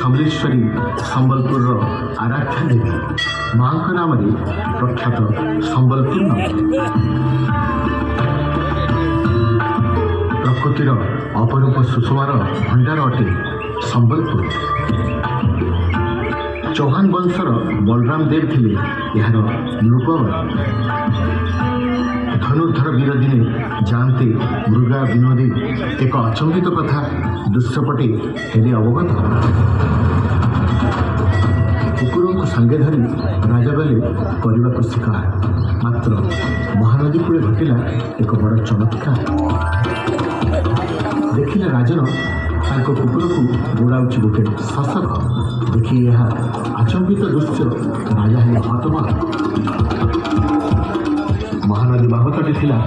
समलेश्वरी संबलपुर आराध्या देवी माँ नाम प्रख्यात संबलपुर प्रकृतिर अपरूप सुषमार भंडार अटे संबलपुर। चौहान वंशर बलराम देव थिले यार नृपवर। धनुर्धर वीर दिने जानते मृगा विनोदी एक अचंबित कथा दृश्यपटे हेले अवगत। कुकुर को सांगे धरी राजा गले करने को शिकार। मात्र महानदी कूले घटिला एक बड़ चमत्कार। देखिले राजन तांको कुकुर को गोड़ाऊँच गोटे शशक। देखिए यह अचंबित दृश्य राजा हेले हतबाक। महानदी बाबतटे थिला